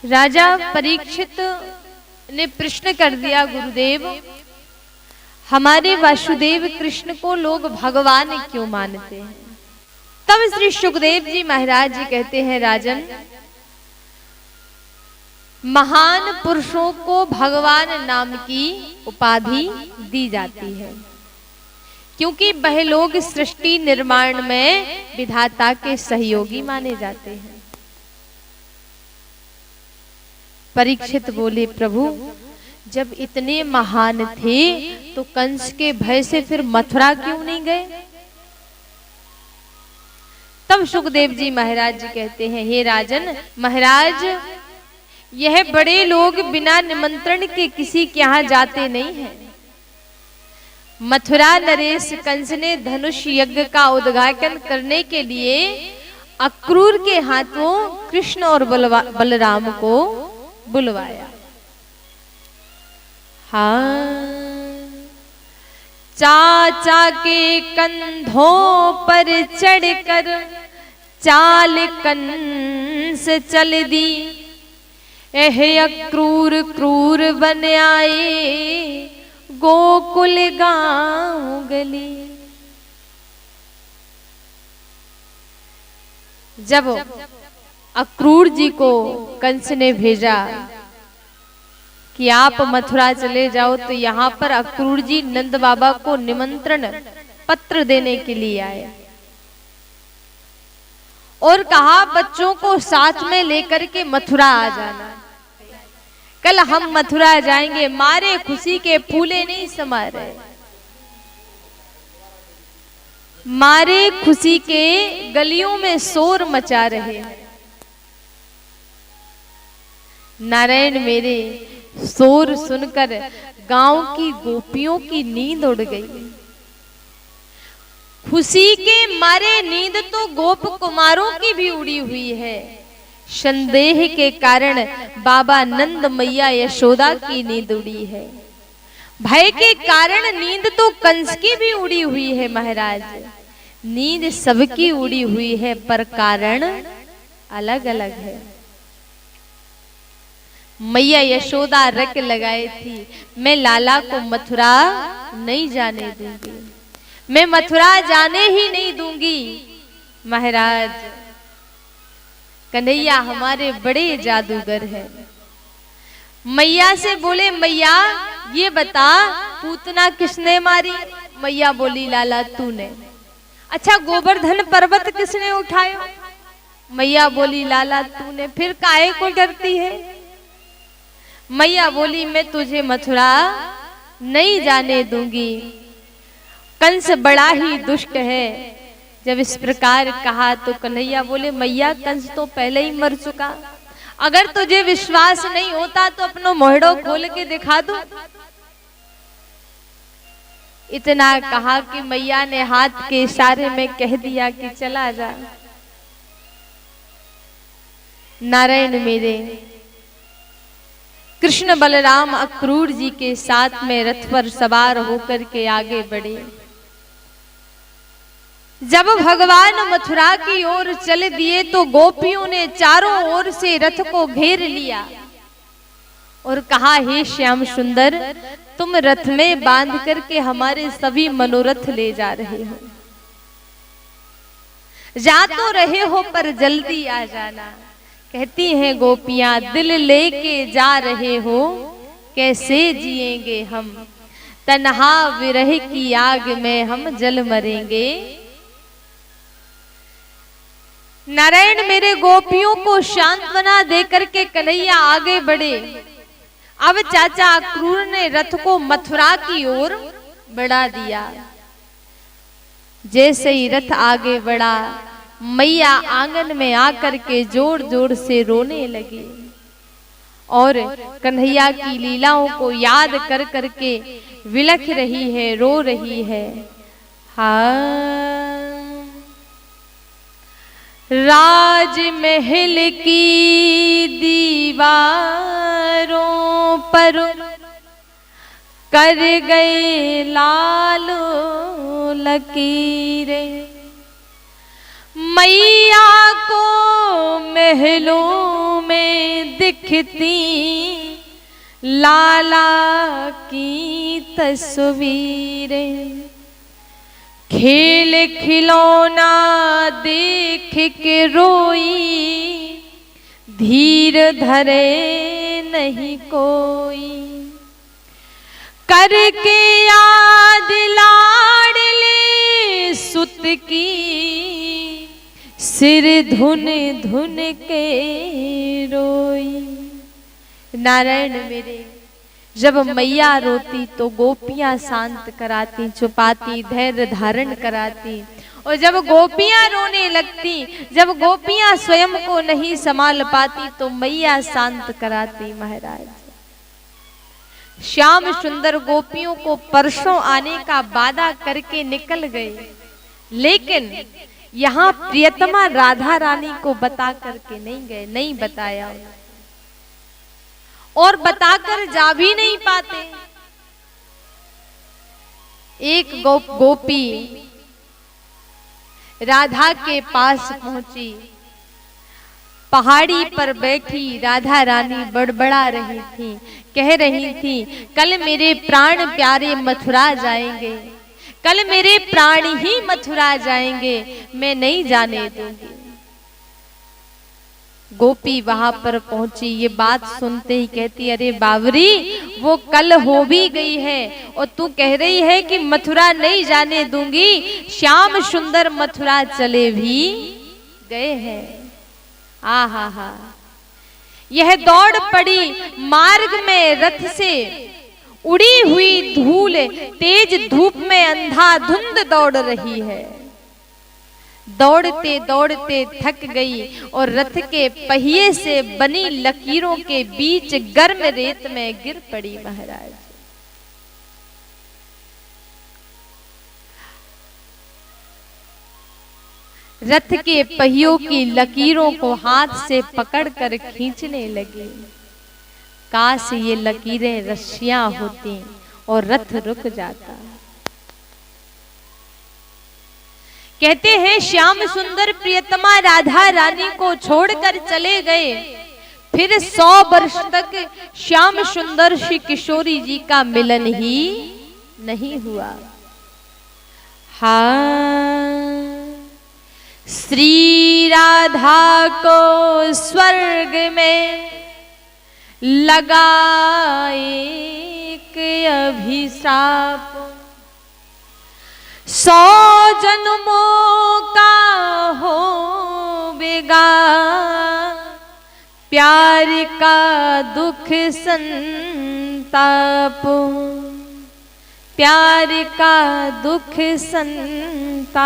राजा परीक्षित ने प्रश्न कर दिया, गुरुदेव हमारे वासुदेव कृष्ण को लोग भगवान क्यों मानते हैं? तब श्री सुखदेव जी महाराज जी कहते हैं, राजन महान पुरुषों को भगवान नाम की उपाधि दी जाती है, क्योंकि वह लोग सृष्टि निर्माण में विधाता के सहयोगी माने जाते हैं। परीक्षित बोले, प्रभु जब इतने महान थे तो कंस के भय से फिर मथुरा क्यों नहीं गए? तब सुखदेव जी महाराज जी कहते हैं, हे राजन महाराज यह बड़े लोग बिना निमंत्रण के किसी के यहाँ जाते नहीं हैं। मथुरा नरेश कंस ने धनुष यज्ञ का उद्घाटन करने के लिए अक्रूर के हाथों कृष्ण और बलराम को बुलवाया। हाँ, चाचा के कंधों पर चढ़कर चाल कंस चल दी, एह अक्रूर क्रूर बन आए गोकुल गांव गली। जब अक्रूर जी को कंस ने भेजा कि आप मथुरा चले जाओ, तो यहाँ पर अक्रूर जी नंद बाबा को निमंत्रण पत्र देने के लिए आए और कहा बच्चों को साथ में लेकर के मथुरा आ जाना, कल हम मथुरा जाएंगे। मारे खुशी के फूले नहीं समा रहे, मारे खुशी के गलियों में शोर मचा रहे। नारायण मेरे शोर सुनकर गांव की गोपियों की नींद उड़ गई। खुशी के मारे नींद तो गोप कुमारों की भी उड़ी हुई है। संदेह के कारण बाबा नंद मैया यशोदा की नींद उड़ी है। भय के कारण नींद तो कंस की भी उड़ी हुई है। महाराज नींद सबकी उड़ी हुई है, पर कारण अलग अलग है। मैया यशोदा रट लगाई थी, मैं लाला को मथुरा नहीं जाने दूंगी, मैं मथुरा जाने ही नहीं दूंगी। महाराज कन्हैया हमारे बड़े जादूगर हैं। मैया से बोले, मैया ये बता पूतना किसने मारी? मैया बोली, लाला तूने। अच्छा गोवर्धन पर्वत किसने उठाया? मैया बोली, लाला तूने। फिर काहे को डरती है? मैया बोली, मैं तुझे मथुरा नहीं जाने दूंगी। कंस बड़ा ही दुष्ट है। जब इस प्रकार कहा तो कन्हैया बोले, मैया कंस तो पहले ही मर चुका, अगर तुझे विश्वास नहीं होता तो अपनो मोहड़ो खोल के दिखा दो। इतना कहा कि मैया ने हाथ के इशारे में कह दिया कि चला जा। नारायण मेरे कृष्ण बलराम अक्रूर जी के साथ में रथ पर सवार होकर के आगे बढ़े। जब भगवान मथुरा की ओर चल दिए तो गोपियों ने चारों ओर से रथ को घेर लिया और कहा, हे श्याम सुंदर तुम रथ में बांध करके हमारे सभी मनोरथ ले जा रहे हो, जा तो रहे हो पर जल्दी आ जाना। कहती हैं गोपियां, दिल लेके जा रहे हो कैसे जिएंगे हम, तन्हा विरह की आग में हम जल मरेंगे। नारायण मेरे गोपियों को सांत्वना देकर के कन्हैया आगे बढ़े। अब चाचा अक्रूर ने रथ को मथुरा की ओर बढ़ा दिया। जैसे ही रथ आगे बढ़ा, मैया आंगन में आकर के जोर जोर से रोने लगी और कन्हैया की लीलाओं को याद कर करके विलख रही है, रो रही है। हाँ, राजमहल की दीवारों पर कर गए लाल लकीरें, मैया को महलों में दिखती लाला की तस्वीरें, खेल खिलौना देख के रोई, धीर धरे नहीं कोई, करके याद लाडले सुत की, सिर धुन धुन के रोई। नारायण मेरे, जब मैया रोती तो गोपियां शांत कराती, छुपाती, धैर्य धारण कराती, और जब गोपियां रोने लगती, जब गोपियां स्वयं को नहीं संभाल पाती तो मैया शांत कराती। महाराज श्याम सुंदर गोपियों को परसों आने का वादा करके निकल गए, लेकिन यहाँ प्रियतमा राधा रानी को बता करके नहीं गए, नहीं बताया, और बताकर जा भी नहीं पाते। एक गोपी राधा के पास पहुंची, पहाड़ी पर बैठी राधा रानी बड़बड़ा रही थी, कह रही थी, कल मेरे प्राण प्यारे मथुरा जाएंगे, कल मेरे प्राण ही मथुरा जाएंगे, मैं नहीं जाने दूंगी। गोपी वहां पर पहुंची, ये बात सुनते ही कहती, अरे बावरी, वो कल हो भी गई है और तू कह रही है कि मथुरा नहीं जाने दूंगी। श्याम सुंदर मथुरा चले भी गए हैं। आहा हा, यह दौड़ पड़ी मार्ग में रथ से, उड़ी हुई धूल तेज धूप में अंधाधुंध दौड़ रही है। दौड़ते दौड़ते थक गई और रथ के पहिए से बनी लकीरों के बीच गर्म रेत में गिर पड़ी। महाराज रथ के पहियों की लकीरों को हाथ से पकड़कर खींचने लगे। काश ये लकीरें रस्सियां होती और रथ रुक जाता। कहते हैं श्याम सुंदर प्रियतमा राधा रानी को छोड़कर चले गए। फिर 100 वर्ष तक श्याम सुंदर श्री किशोरी जी का मिलन ही नहीं हुआ। हाँ, श्री राधा को स्वर्ग में लगा एक अभिशाप, 100 जन्मों का होवेगा प्यार का दुख संताप, प्यार का दुख संताप।